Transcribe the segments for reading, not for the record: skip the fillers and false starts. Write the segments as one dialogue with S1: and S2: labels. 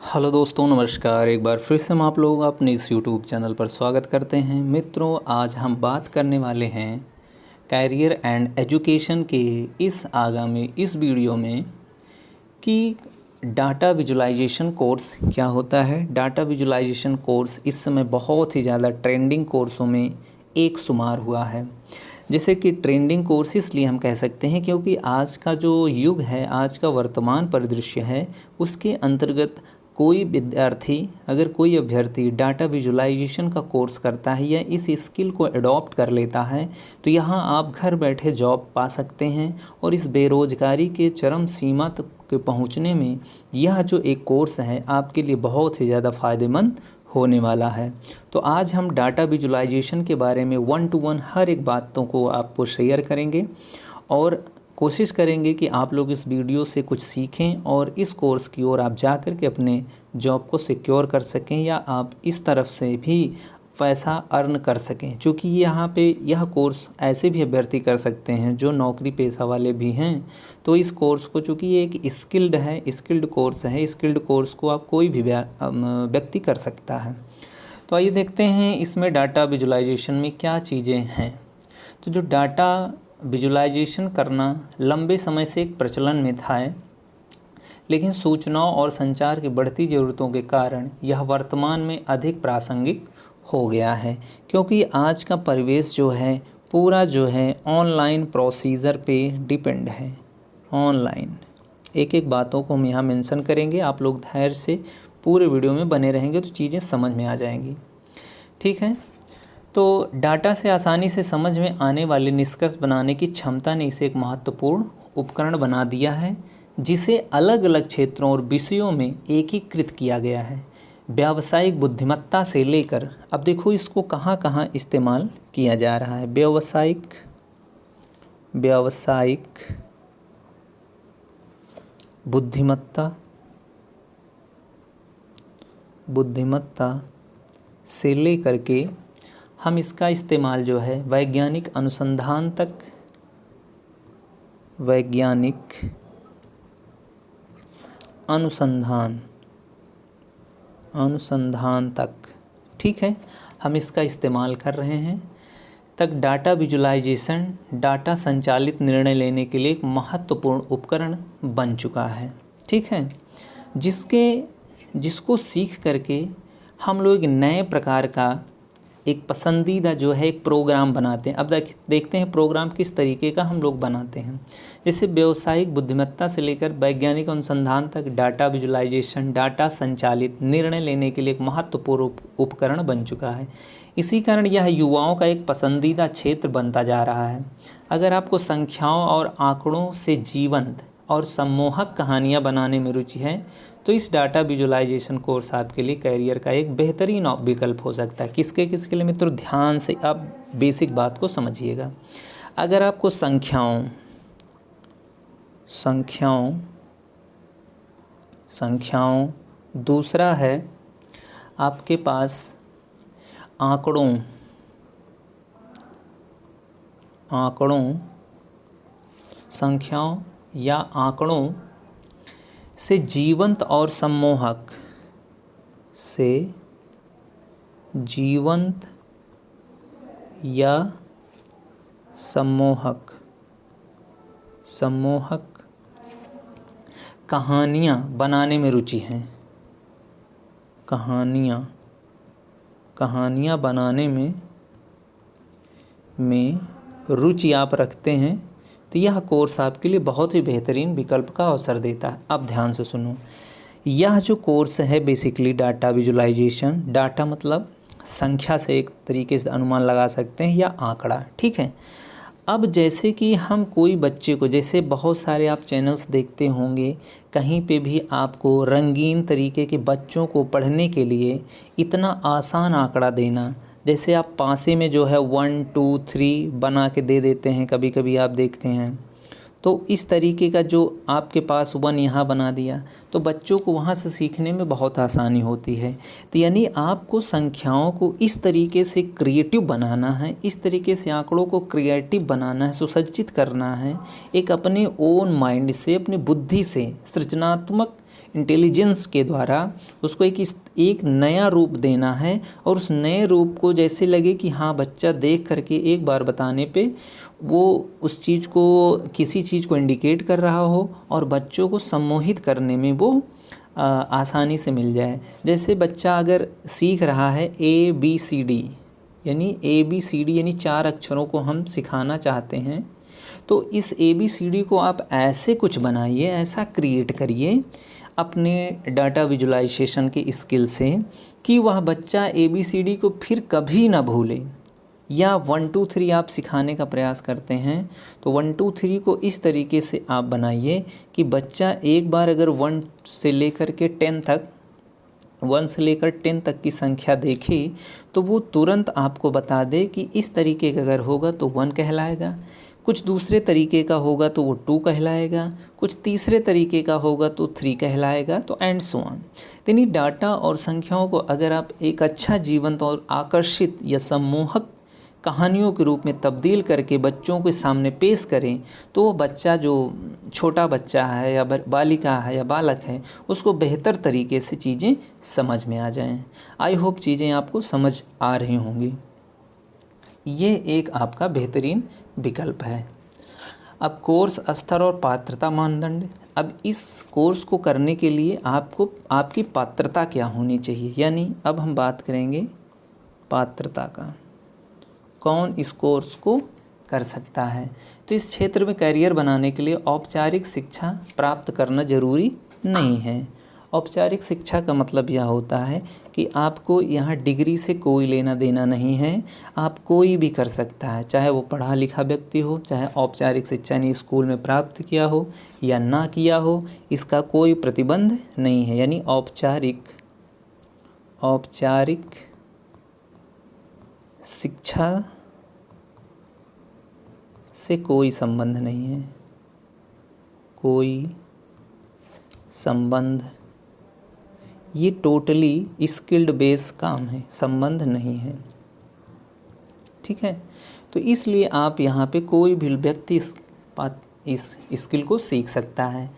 S1: Hello दोस्तों, नमस्कार। एक बार फिर से हम आप लोग अपने इस यूट्यूब चैनल पर स्वागत करते हैं। मित्रों, आज हम बात करने वाले हैं कैरियर एंड एजुकेशन के इस आगामी इस वीडियो में कि डाटा विजुलाइजेशन कोर्स क्या होता है। डाटा विजुलाइजेशन कोर्स इस समय बहुत ही ज़्यादा ट्रेंडिंग कोर्सों में एक शुमार हुआ है। जैसे कि ट्रेंडिंग कोर्स इसलिए हम कह सकते हैं क्योंकि आज का जो युग है, आज का वर्तमान परिदृश्य है, उसके अंतर्गत कोई विद्यार्थी, अगर कोई अभ्यर्थी डाटा विजुलाइजेशन का कोर्स करता है या इस स्किल को अडॉप्ट कर लेता है तो यहाँ आप घर बैठे जॉब पा सकते हैं। और इस बेरोज़गारी के चरम सीमा तक के पहुँचने में यह जो एक कोर्स है आपके लिए बहुत ही ज़्यादा फ़ायदेमंद होने वाला है। तो आज हम डाटा विजुलाइजेशन के बारे में 1 to 1 हर एक बातों को आपको शेयर करेंगे और कोशिश करेंगे कि आप लोग इस वीडियो से कुछ सीखें और इस कोर्स की ओर आप जा कर के अपने जॉब को सिक्योर कर सकें या आप इस तरफ से भी पैसा अर्न कर सकें। क्योंकि यहाँ पे यह कोर्स ऐसे भी अभ्यर्थी कर सकते हैं जो नौकरी पेशा वाले भी हैं। तो इस कोर्स को, चूँकि ये एक स्किल्ड कोर्स है, स्किल्ड कोर्स को आप कोई भी व्यक्ति कर सकता है। तो आइए देखते हैं इसमें डाटा विजुलाइजेशन में क्या चीज़ें हैं। तो जो डाटा विजुलाइजेशन करना लंबे समय से एक प्रचलन में था, लेकिन सूचनाओं और संचार की बढ़ती ज़रूरतों के कारण यह वर्तमान में अधिक प्रासंगिक हो गया है। क्योंकि आज का परिवेश जो है पूरा जो है ऑनलाइन प्रोसीजर पे डिपेंड है। ऑनलाइन एक एक बातों को हम यहाँ मेंशन करेंगे, आप लोग धैर्य से पूरे वीडियो में बने रहेंगे तो चीज़ें समझ में आ जाएंगी। ठीक है, तो डाटा से आसानी से समझ में आने वाले निष्कर्ष बनाने की क्षमता ने इसे एक महत्वपूर्ण उपकरण बना दिया है, जिसे अलग अलग क्षेत्रों और विषयों में एकीकृत किया गया है। व्यावसायिक बुद्धिमत्ता से लेकर, अब देखो इसको कहाँ कहाँ इस्तेमाल किया जा रहा है। व्यावसायिक बुद्धिमत्ता से लेकर के हम इसका इस्तेमाल जो है वैज्ञानिक अनुसंधान तक, ठीक है, हम इसका इस्तेमाल कर रहे हैं। तक डाटा विजुलाइजेशन डाटा संचालित निर्णय लेने के लिए एक महत्वपूर्ण उपकरण बन चुका है। ठीक है, जिसको सीख करके हम लोग एक नए प्रकार का एक पसंदीदा जो है एक प्रोग्राम बनाते हैं। अब देखते हैं प्रोग्राम किस तरीके का हम लोग बनाते हैं। जैसे व्यावसायिक बुद्धिमत्ता से लेकर वैज्ञानिक अनुसंधान तक डाटा विजुलाइजेशन डाटा संचालित निर्णय लेने के लिए एक महत्वपूर्ण उपकरण बन चुका है। इसी कारण यह युवाओं का एक पसंदीदा क्षेत्र बनता जा रहा है। अगर आपको संख्याओं और आंकड़ों से जीवंत और सम्मोहक कहानियाँ बनाने में रुचि है तो इस डाटा विजुलाइजेशन कोर्स आपके लिए करियर का एक बेहतरीन विकल्प हो सकता है। किसके लिए मित्रों? ध्यान से आप बेसिक बात को समझिएगा। अगर आपको संख्याओं, दूसरा है आपके पास संख्याओं या आंकड़ों से जीवंत और सम्मोहक कहानियाँ बनाने में रुचि है। कहानियाँ बनाने में रुचि आप रखते हैं तो यह कोर्स आपके लिए बहुत ही बेहतरीन विकल्प का अवसर देता है। अब ध्यान से सुनो, यह जो कोर्स है बेसिकली डाटा विजुलाइजेशन, डाटा मतलब संख्या से एक तरीके से अनुमान लगा सकते हैं या आंकड़ा। ठीक है, अब जैसे कि हम कोई बच्चे को, जैसे बहुत सारे आप चैनल्स देखते होंगे, कहीं पे भी आपको रंगीन तरीके के बच्चों को पढ़ने के लिए इतना आसान आंकड़ा देना, जैसे आप पासे में जो है 1 2 3 बना के दे देते हैं, कभी कभी आप देखते हैं। तो इस तरीके का जो आपके पास 1 यहाँ बना दिया तो बच्चों को वहाँ से सीखने में बहुत आसानी होती है। तो यानी आपको संख्याओं को इस तरीके से क्रिएटिव बनाना है, इस तरीके से आंकड़ों को क्रिएटिव बनाना है, सुसज्जित करना है, एक अपने ओन माइंड से, अपनी बुद्धि से सृजनात्मक इंटेलिजेंस के द्वारा उसको एक नया रूप देना है, और उस नए रूप को जैसे लगे कि हाँ बच्चा देख करके एक बार बताने पे वो उस चीज़ को, किसी चीज़ को इंडिकेट कर रहा हो और बच्चों को सम्मोहित करने में वो आसानी से मिल जाए। जैसे बच्चा अगर सीख रहा है ABCD, यानी ABCD यानी 4 अक्षरों को हम सिखाना चाहते हैं, तो इस ABCD को आप ऐसे कुछ बनाइए, ऐसा क्रिएट करिए अपने डाटा विजुलाइजेशन के स्किल से कि वह बच्चा ABCD को फिर कभी ना भूले। या 1 2 3 आप सिखाने का प्रयास करते हैं तो 1 2 3 को इस तरीके से आप बनाइए कि बच्चा एक बार अगर 1 से लेकर के 10 तक, 1 से लेकर 10 तक की संख्या देखे तो वो तुरंत आपको बता दे कि इस तरीके का अगर होगा तो 1 कहलाएगा, कुछ दूसरे तरीके का होगा तो वो 2 कहलाएगा, कुछ तीसरे तरीके का होगा तो 3 कहलाएगा, तो एंड सो ऑन। यानी डाटा और संख्याओं को अगर आप एक अच्छा जीवंत और आकर्षित या सम्मोहक कहानियों के रूप में तब्दील करके बच्चों के सामने पेश करें तो वो बच्चा, जो छोटा बच्चा है या बालिका है या बालक है, उसको बेहतर तरीके से चीज़ें समझ में आ जाएं। आई होप चीज़ें आपको समझ आ रही होंगी। ये एक आपका बेहतरीन विकल्प है। अब कोर्स स्तर और पात्रता मानदंड। अब इस कोर्स को करने के लिए आपको आपकी पात्रता क्या होनी चाहिए, यानी अब हम बात करेंगे पात्रता का, कौन इस कोर्स को कर सकता है। तो इस क्षेत्र में करियर बनाने के लिए औपचारिक शिक्षा प्राप्त करना ज़रूरी नहीं है। औपचारिक शिक्षा का मतलब यह होता है कि आपको यहाँ डिग्री से कोई लेना देना नहीं है, आप कोई भी कर सकता है, चाहे वो पढ़ा लिखा व्यक्ति हो, चाहे औपचारिक शिक्षा ने स्कूल में प्राप्त किया हो या ना किया हो, इसका कोई प्रतिबंध नहीं है। यानी औपचारिक शिक्षा से कोई संबंध नहीं है, कोई संबंध, ये टोटली स्किल्ड बेस काम है, संबंध नहीं है। ठीक है, तो इसलिए आप यहाँ पे कोई भी व्यक्ति इस स्किल को सीख सकता है।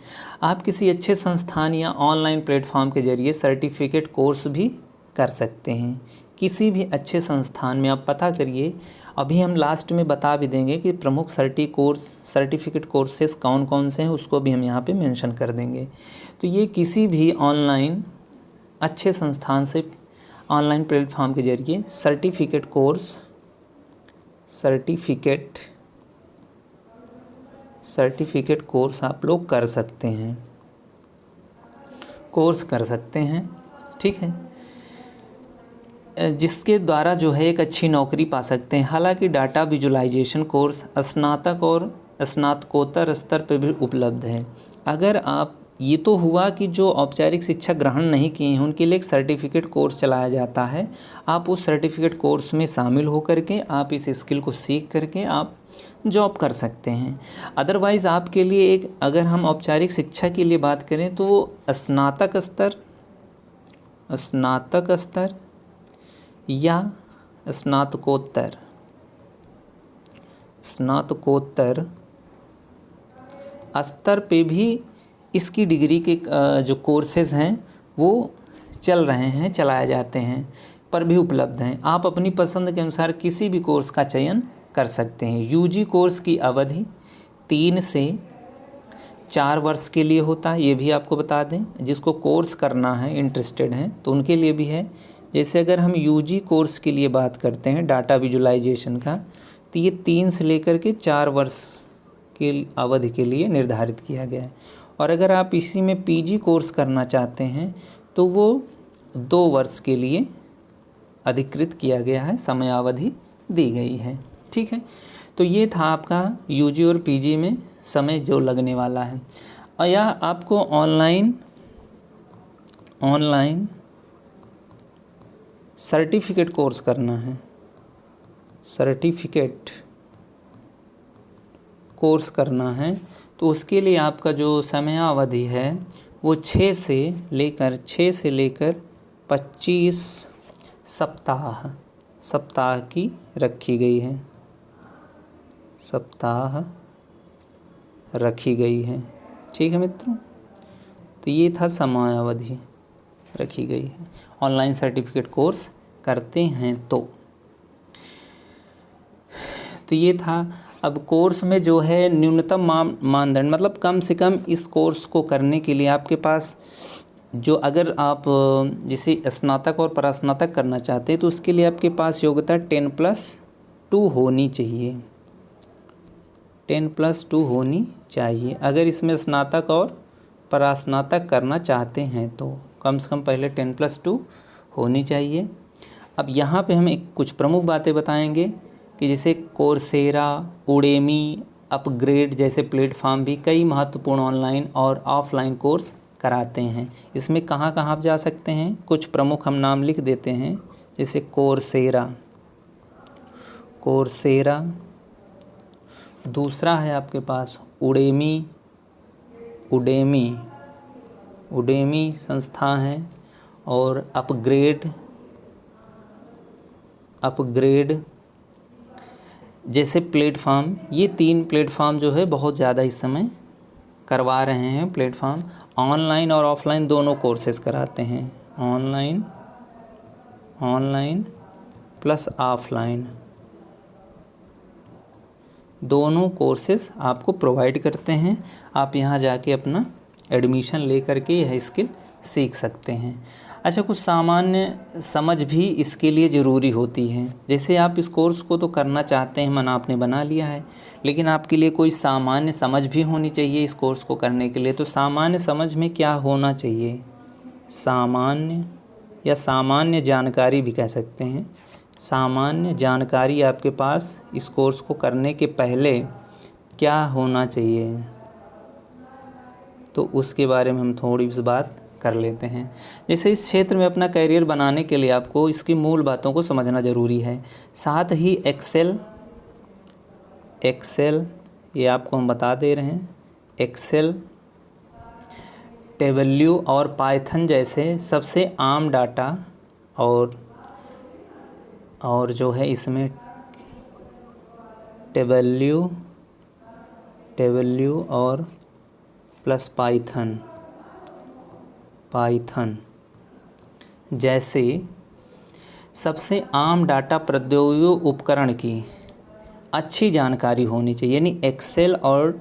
S1: आप किसी अच्छे संस्थान या ऑनलाइन प्लेटफॉर्म के जरिए सर्टिफिकेट कोर्स भी कर सकते हैं। किसी भी अच्छे संस्थान में आप पता करिए, अभी हम लास्ट में बता भी देंगे कि प्रमुख सर्टिफिकेट कोर्सेज कौन कौन से हैं, उसको भी हम यहाँ पे मेंशन कर देंगे। तो ये किसी भी ऑनलाइन अच्छे संस्थान से ऑनलाइन प्लेटफॉर्म के जरिए सर्टिफिकेट कोर्स आप लोग कर सकते हैं, कोर्स कर सकते हैं। ठीक है, जिसके द्वारा जो है एक अच्छी नौकरी पा सकते हैं। हालांकि डाटा विजुलाइजेशन कोर्स स्नातक और स्नातकोत्तर स्तर पर भी उपलब्ध है। अगर आप, ये तो हुआ कि जो औपचारिक शिक्षा ग्रहण नहीं किए हैं उनके लिए एक सर्टिफिकेट कोर्स चलाया जाता है। आप उस सर्टिफिकेट कोर्स में शामिल हो करके आप इस स्किल को सीख करके आप जॉब कर सकते हैं। अदरवाइज़ आपके लिए एक, अगर हम औपचारिक शिक्षा के लिए बात करें तो स्नातक स्तर या स्नातकोत्तर स्तर पे भी इसकी डिग्री के जो कोर्सेज़ हैं वो चल रहे हैं, चलाए जाते हैं, पर भी उपलब्ध हैं। आप अपनी पसंद के अनुसार किसी भी कोर्स का चयन कर सकते हैं। यूजी कोर्स की अवधि 3 से 4 वर्ष के लिए होता है, ये भी आपको बता दें। जिसको कोर्स करना है, इंटरेस्टेड हैं, तो उनके लिए भी है। जैसे अगर हम यूजी कोर्स के लिए बात करते हैं डाटा विजुलाइजेशन का, तो ये 3 से लेकर के 4 वर्ष के अवधि के लिए निर्धारित किया गया है। और अगर आप इसी में पीजी कोर्स करना चाहते हैं तो वो 2 वर्ष के लिए अधिकृत किया गया है, समयावधि दी गई है। ठीक है, तो ये था आपका यूजी और पीजी में समय जो लगने वाला है। और यह आपको ऑनलाइन सर्टिफिकेट कोर्स करना है, सर्टिफिकेट कोर्स करना है, तो उसके लिए आपका जो समयावधि है वो 6 से लेकर 25 सप्ताह की रखी गई है, ठीक है मित्रों। तो ये था समयावधि रखी गई है। ऑनलाइन सर्टिफिकेट कोर्स करते हैं तो ये था। अब कोर्स में जो है न्यूनतम मानदंड, मतलब कम से कम इस कोर्स को करने के लिए आपके पास जो, अगर आप जैसे स्नातक और परास्नातक करना चाहते हैं तो उसके लिए आपके पास योग्यता 10+2 होनी चाहिए। 10+2 होनी चाहिए अगर इसमें स्नातक और परास्नातक करना चाहते हैं तो कम से कम पहले 10+2 होनी चाहिए। अब यहाँ पे हम एक कुछ प्रमुख बातें बताएंगे कि जैसे कोर्सेरा, उडेमी, अपग्रेड जैसे प्लेटफॉर्म भी कई महत्वपूर्ण ऑनलाइन और ऑफलाइन कोर्स कराते हैं। इसमें कहाँ कहाँ आप जा सकते हैं, कुछ प्रमुख हम नाम लिख देते हैं। जैसे कोर्सेरा, दूसरा है आपके पास उडेमी संस्था है, और अपग्रेड जैसे प्लेटफॉर्म। ये 3 प्लेटफॉर्म जो है बहुत ज़्यादा इस समय करवा रहे हैं। प्लेटफॉर्म ऑनलाइन और ऑफलाइन दोनों कोर्सेज कराते हैं, ऑनलाइन प्लस ऑफलाइन दोनों कोर्सेज आपको प्रोवाइड करते हैं। आप यहाँ जाके अपना एडमिशन ले करके यह स्किल सीख सकते हैं। अच्छा, कुछ सामान्य समझ भी इसके लिए ज़रूरी होती है। जैसे आप इस कोर्स को तो करना चाहते हैं, मन आपने बना लिया है, लेकिन आपके लिए कोई सामान्य समझ भी होनी चाहिए इस कोर्स को करने के लिए। तो सामान्य समझ में क्या होना चाहिए, सामान्य जानकारी भी कह सकते हैं। सामान्य जानकारी आपके पास इस कोर्स को करने के पहले क्या होना चाहिए, तो उसके बारे में हम थोड़ी सी बात कर लेते हैं। जैसे इस क्षेत्र में अपना करियर बनाने के लिए आपको इसकी मूल बातों को समझना ज़रूरी है। साथ ही एक्सेल ये आपको हम बता दे रहे हैं। एक्सेल, टेबल्यू और पाइथन जैसे सबसे आम डाटा और जो है इसमें टेबल्यू और प्लस पाइथन जैसे सबसे आम डाटा प्रौद्योगिकी उपकरण की अच्छी जानकारी होनी चाहिए। यानी एक्सेल और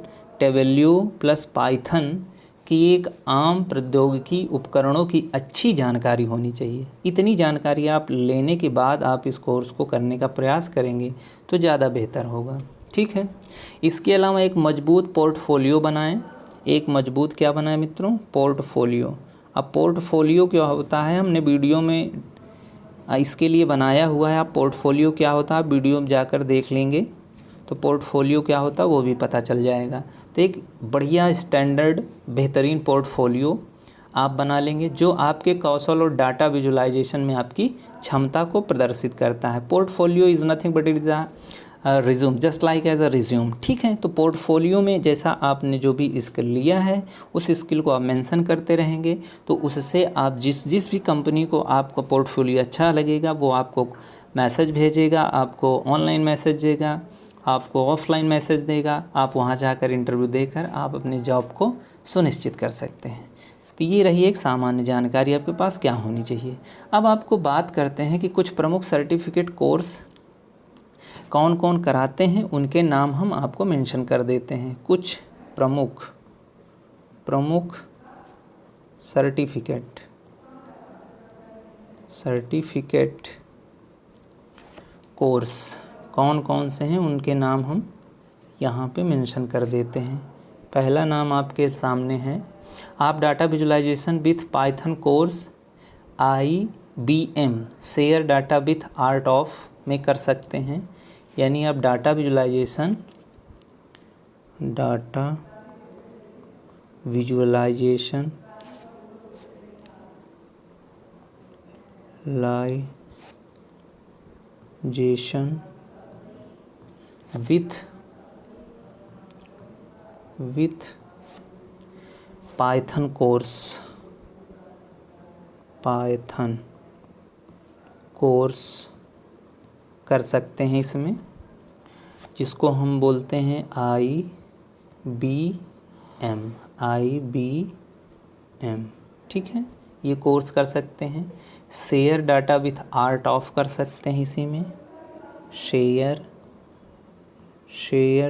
S1: टेबल्यू प्लस पाइथन की एक आम प्रौद्योगिकी उपकरणों की अच्छी जानकारी होनी चाहिए। इतनी जानकारी आप लेने के बाद आप इस कोर्स को करने का प्रयास करेंगे तो ज़्यादा बेहतर होगा। ठीक है। इसके अलावा एक मजबूत पोर्टफोलियो बनाएं। एक मजबूत क्या बनाएं मित्रों, पोर्टफोलियो। अब पोर्टफोलियो क्या होता है, हमने वीडियो में इसके लिए बनाया हुआ है। आप पोर्टफोलियो क्या होता है आप वीडियो में जाकर देख लेंगे तो पोर्टफोलियो क्या होता है वो भी पता चल जाएगा। तो एक बढ़िया स्टैंडर्ड बेहतरीन पोर्टफोलियो आप बना लेंगे जो आपके कौशल और डाटा विजुअलाइजेशन में आपकी क्षमता को प्रदर्शित करता है। Portfolio is nothing but it is resume, just like as a resume. ठीक है। तो पोर्टफोलियो में जैसा आपने जो भी स्किल लिया है उस स्किल को आप मेंशन करते रहेंगे तो उससे आप जिस भी कंपनी को आपका पोर्टफोलियो अच्छा लगेगा वो आपको मैसेज भेजेगा, आपको ऑनलाइन मैसेज देगा, आपको ऑफलाइन मैसेज देगा। आप वहां जाकर इंटरव्यू देकर आप अपनी जॉब को सुनिश्चित कर सकते हैं। तो ये रही एक सामान्य जानकारी आपके पास क्या होनी चाहिए। अब आपको बात करते हैं कि कुछ प्रमुख सर्टिफिकेट कोर्स कौन कौन कराते हैं, उनके नाम हम आपको मेंशन कर देते हैं। कुछ प्रमुख सर्टिफिकेट कोर्स कौन कौन से हैं उनके नाम हम यहाँ पे मेंशन कर देते हैं। पहला नाम आपके सामने है, आप data visualisation with Python course IBM share data with art of में कर सकते हैं। यानी आप data visualisation with Python course कर सकते हैं इसमें, जिसको हम बोलते हैं IBM ठीक है, ये कोर्स कर सकते हैं। Share data with art of कर सकते हैं इसी में, share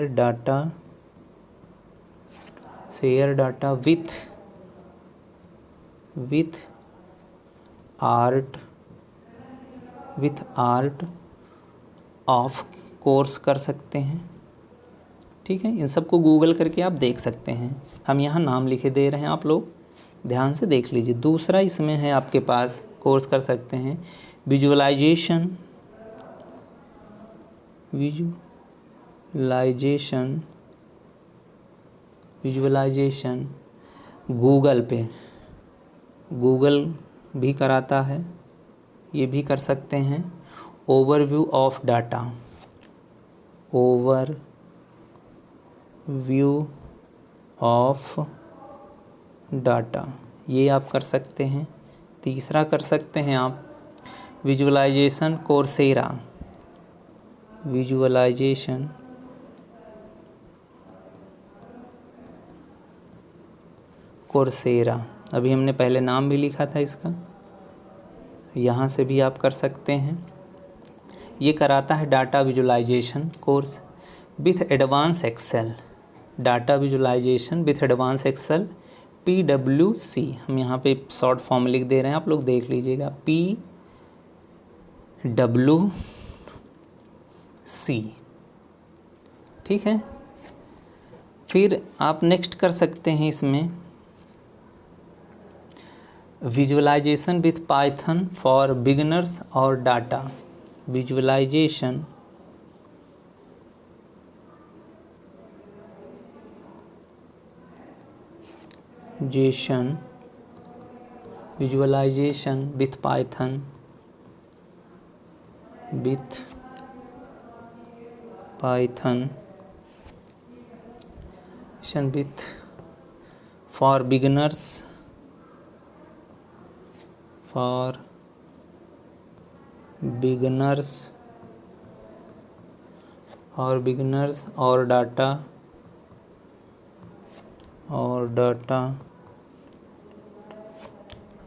S1: data with art of course कर सकते हैं। ठीक है, इन सबको गूगल करके आप देख सकते हैं। हम यहाँ नाम लिखे दे रहे हैं, आप लोग ध्यान से देख लीजिए। दूसरा इसमें है आपके पास कोर्स कर सकते हैं विजुअलाइजेशन गूगल भी कराता है, ये भी कर सकते हैं। ओवरव्यू ऑफ डाटा, ये आप कर सकते हैं। तीसरा कर सकते हैं आप विजुअलाइजेशन कोर्सेरा, अभी हमने पहले नाम भी लिखा था इसका, यहाँ से भी आप कर सकते हैं। ये कराता है data visualisation course with advance Excel, PWC, हम यहाँ पे शॉर्ट फॉर्म लिख दे रहे हैं, आप लोग देख लीजिएगा, PWC। ठीक है, फिर आप नेक्स्ट कर सकते हैं इसमें visualisation with Python for beginners और data visualisation with Python for beginners और data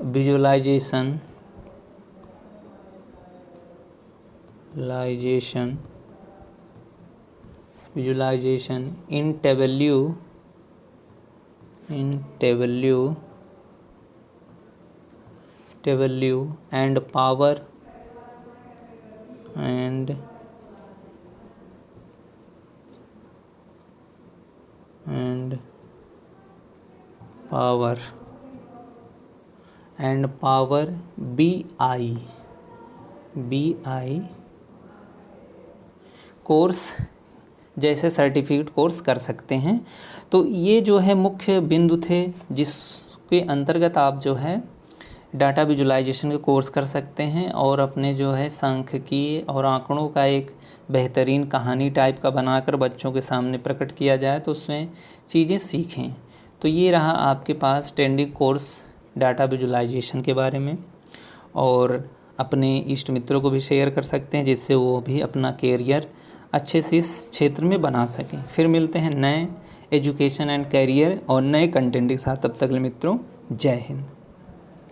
S1: visualisation in Tableau and Power BI course जैसे सर्टिफिकेट कोर्स कर सकते हैं। तो ये जो है मुख्य बिंदु थे जिसके अंतर्गत आप जो है डाटा विजुअलाइजेशन के कोर्स कर सकते हैं और अपने जो है सांख्यिकीय और आंकड़ों का एक बेहतरीन कहानी टाइप का बनाकर बच्चों के सामने प्रकट किया जाए तो उसमें चीज़ें सीखें। तो ये रहा आपके पास ट्रेंडिंग कोर्स डाटा विजुअलाइजेशन के बारे में, और अपने इष्ट मित्रों को भी शेयर कर सकते हैं जिससे वो भी अपना कैरियर अच्छे से इस क्षेत्र में बना सकें। फिर मिलते हैं नए एजुकेशन एंड कैरियर और नए कंटेंट के साथ, तब तक के लिए मित्रों जय हिंद।